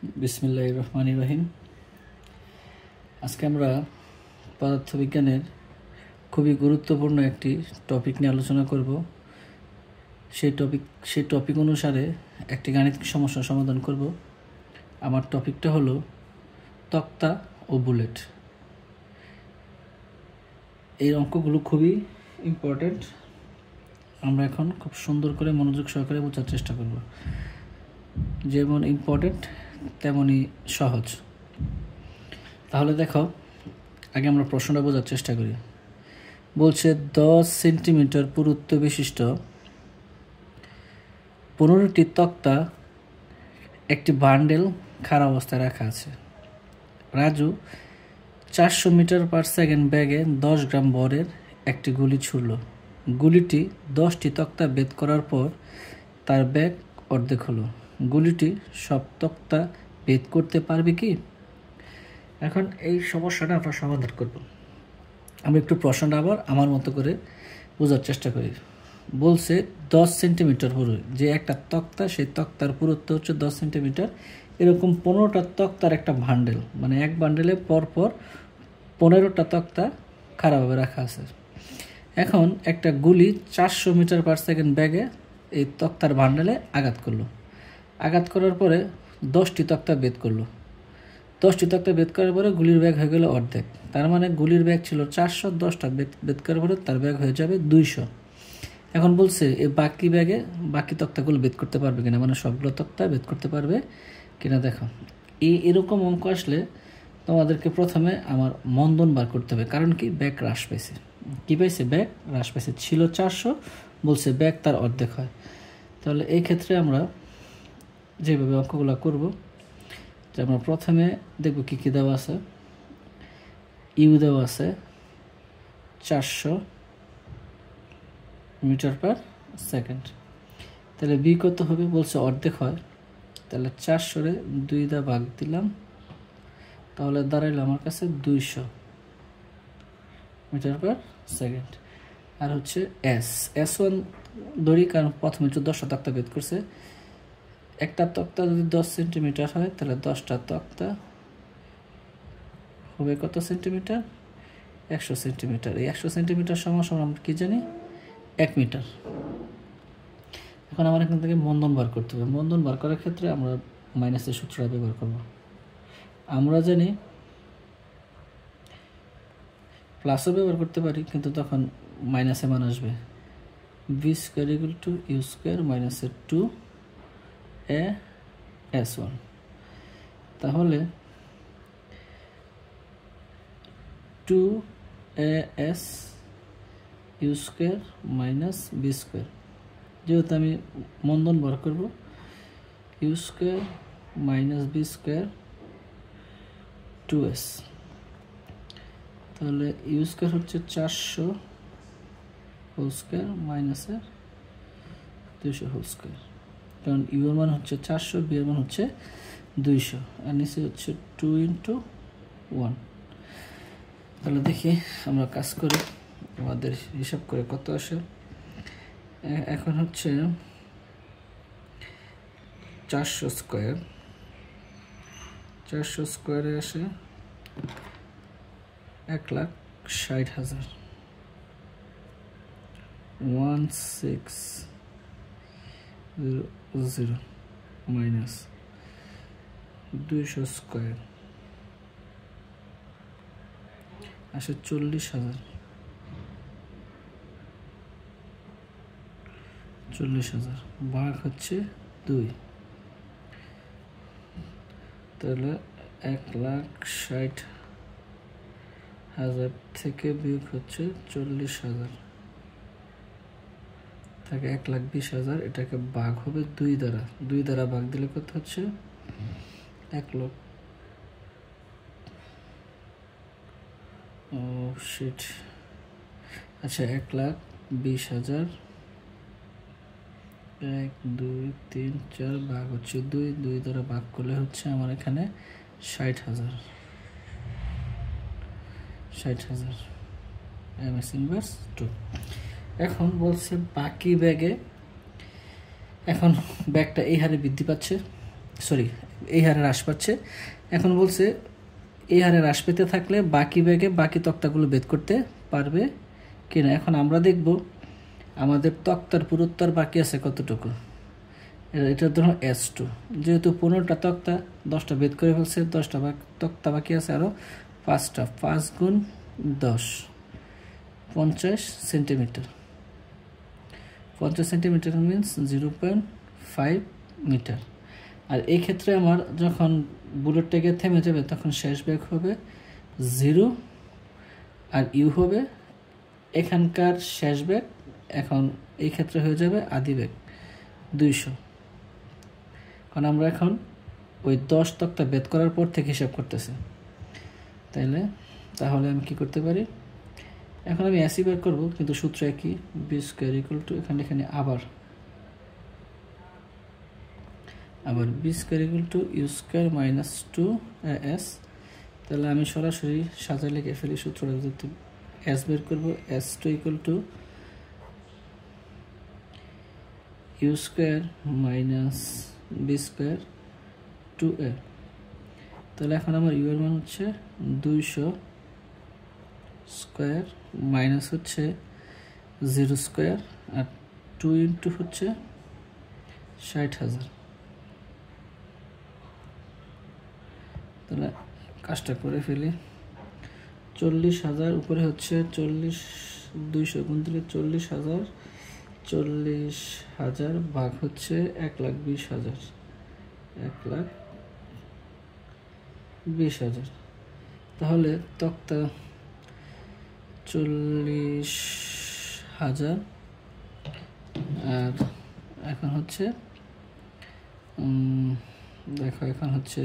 বিসমিল্লাহির রহমানির রহিম। আজকে আমরা পদার্থবিজ্ঞানের খুবই গুরুত্বপূর্ণ একটি টপিক নিয়ে আলোচনা করব। সেই টপিক অনুসারে একটি গাণিতিক সমস্যার সমাধান করব। আমার টপিকটা হলো তক্তা ও বুলেট। এই অঙ্কগুলো খুবই ইম্পর্টেন্ট। আমরা এখন খুব সুন্দর করে মনোযোগ সহকারে বোঝার চেষ্টা করব। যেমন ইম্পর্টেন্ট তেমনই সহজ। তাহলে দেখো, আগে আমরা প্রশ্নটা বোঝার চেষ্টা করি। বলছে 10 সেন্টিমিটার পুরুত্ব বিশিষ্ট 15টি তক্তা একটি বান্ডেল খাড়া অবস্থায় রাখা আছে। রাজু 400 মিটার পার সেকেন্ড বেগে 10 গ্রাম ভরের একটি গুলি ছুড়ল। গুলিটি 10টি তক্তা ভেদ করার পর তার বেগ অর্ধেক হলো। গুলিটি সব তক্তা ভেদ করতে পারবে কি? এখন এই সমস্যাটা আমরা সমাধান করব। আমি একটু প্রশ্নটা আবার আমার মতো করে বোঝার চেষ্টা করি। বলছে 10 সেন্টিমিটার পুরো যে একটা তক্তা, সেই তক্তার পুরুত্ব হচ্ছে 10 সেন্টিমিটার। এরকম 15টা তক্তার একটা বান্ডেল, মানে এক বান্ডেলে পরপর 15টা তক্তা খাড়াভাবে রাখা আছে। এখন একটা গুলি 400 মিটার পার সেকেন্ড বেগে এই তক্তার বান্ডেলে আঘাত করলো। আঘাত করার পরে 10টি তক্তা ভেদ করলো। 10টি তক্তা ভেদ করার পরে গুলির ব্যাগ হয়ে গেল অর্ধেক। তার মানে গুলির ব্যাগ ছিল 400, 10টা ভেদ করার পরে তার ব্যাগ হয়ে যাবে 200। এখন বলছে এই বাকি তক্তাগুলো ভেদ করতে পারবে কিনা, মানে সবগুলো তক্তা ভেদ করতে পারবে কিনা। দেখো, এরকম অঙ্ক আসলে তোমাদেরকে প্রথমে আমার মন্দন বার করতে হবে। কারণ কি, ব্যাগ হ্রাস পাইছে। কি পাইছে? ব্যাগ হ্রাস পাইছে। ছিল 400, বলছে ব্যাগ তার অর্ধেক হয়। তাহলে এই ক্ষেত্রে আমরা যেভাবে অঙ্কগুলো করব, যে আমরা প্রথমে দেখব কি কি দেওয়া আছে। ইউ দেওয়া আছে 400 মিটার পার সেকেন্ড। তাহলে বি কত হবে? বলছে অর্ধেক হয়। তাহলে 400-রে 2 দিয়ে ভাগ দিলাম, তাহলে দাঁড়াইলো আমার কাছে 200 মিটার পার সেকেন্ড। আর হচ্ছে S1 ধরি, কারণ প্রথমে 10টা তক্তা ভেদ করছে। একটা তক্তা যদি 10 সেন্টিমিটার হয়, তাহলে 10টা তক্তা হবে কত সেন্টিমিটার? 100 সেন্টিমিটার। এই 100 সেন্টিমিটার সমান আমরা কি জানি? 1 মিটার। এখন আমার এখান থেকে মন্দন বার করতে হবে। মন্দন বার করার ক্ষেত্রে আমরা মাইনাসের সূত্রটা ব্যবহার করব। আমরা জানি প্লাসও ব্যবহার করতে পারি, কিন্তু তখন মাইনাসে মান আসবে। V square equal to U square মাইনাসের 2a/s1। তাহলে 2a/s U square minus V square. যেহেতু আমি মন্দন বার করব, U square minus V square 2s। তাহলে ইউ স্কোয়ার হচ্ছে 400 হোল স্কোয়ার মাইনাসের 200 হোল স্কোয়ার। কারণ ইউ এর মান হচ্ছে 400, বি এর মান হচ্ছে 200, আর নিচে হচ্ছে 2 × 1। তাহলে দেখি আমরা কাজ করি, আমাদের হিসাব করে কত আসে। এখন হচ্ছে 400 স্কোয়ারে আসে 1,60,000। 1600 মাইনাস 200 স্কোয়ার আসে 40,000। 40,000 ভাগ হচ্ছে 2। তাহলে 1,60,000 থেকে বিয়োগ হচ্ছে 40,000, থাকে 1,20,000। এটাকে ভাগ হবে 2 দ্বারা। 2 দ্বারা ভাগ দিলে কত হচ্ছে? 1 লক্ষ। আচ্ছা, 1,20,000 1 2 3 4 ভাগ হচ্ছে 2। 2 দ্বারা ভাগ করলে হচ্ছে আমার এখানে 60,000। ms inverse 2। এখন বলছে বাকি ব্যাগে, এখন ব্যাগটা এই হারে বৃদ্ধি পাচ্ছে, সরি এই হারে হ্রাস পাচ্ছে। এখন বলছে এই হারে হ্রাস পেতে থাকলে বাকি ব্যাগে বাকি তক্তাগুলো বেদ করতে পারবে কিনা। এখন আমরা দেখব আমাদের তক্তার পুরুত্ব আর বাকি আছে কতটুকু। এটা ধরুন S2, যেহেতু 15টা তক্তা 10টা বেদ করে ফেলছে, 10টা তক্তা বাকি আছে আরও 5টা, 5 গুণ 10 50 সেন্টিমিটার। 50 centimetre means 0.5 metre. আর এই ক্ষেত্রে আমার যখন বুলেটটাকে থেমে যাবে তখন শেষ বেগ হবে 0 আর ইউ হবে এখানকার শেষ বেগ। এখন এই ক্ষেত্রে হয়ে যাবে আদি বেগ 200। কারণ আমরা এখন ওই 10 তক্তা বেদ করার পর থেকে হিসাব করতেছি। তাহলে আমি কি করতে পারি, এখন আমি অ্যাসি বের করবো, কিন্তু সূত্র একই, বি স্কোয়ার ইকুয়াল টু এখানে আবার V square equal to U square minus 2as। তাহলে আমি সরাসরি সাজায় লিখে ফেলি সূত্রটা, যদি এস বের করবো S2 equal to U square minus V square 2a। তাহলে এখন আমার ইউ এর মান হচ্ছে 200 স্কোয়ার মাইনাস হচ্ছে 0 স্কোয়ার আর 2 ইন্টু হচ্ছে 60,000। তাহলে কাজটা করে ফেলি, 40,000 উপরে হচ্ছে 40, 200 গুণ দিলে 40,000, 40,000 ভাগ হচ্ছে 1,20,000, 1,20,000। তাহলে তক্তা 40,000 আর এখন হচ্ছে দেখো এখন হচ্ছে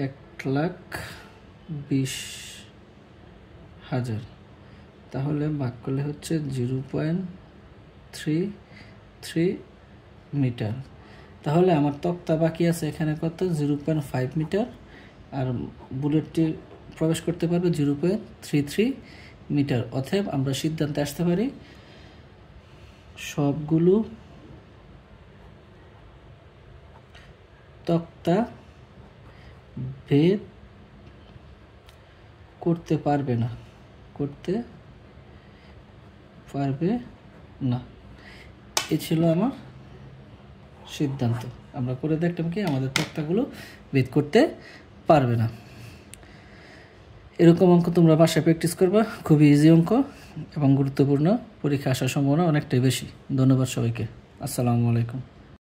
1,20,000, তাহলে ভাগ করলে হচ্ছে 0.33 মিটার। তাহলে আমার তক্তা বাকি আছে এখানে কত, 0.5 মিটার, আর বুলেটটি প্রবেশ করতে পারবে 0.33 মিটার। অতএব আমরা সিদ্ধান্তে আসতে পারি সবগুলো তক্তা ভেদ করতে পারবে না। এ ছিল আমার সিদ্ধান্ত। আমরা করে দেখলাম কি আমাদের তক্তাগুলো ভেদ করতে পারবে না। এরকম অঙ্ক তোমরা বাসায় প্র্যাকটিস করবা, খুবই ইজি অঙ্ক এবং গুরুত্বপূর্ণ, পরীক্ষা আসার সম্ভাবনা অনেকটাই বেশি। ধন্যবাদ সবাইকে, আসসালামু আলাইকুম।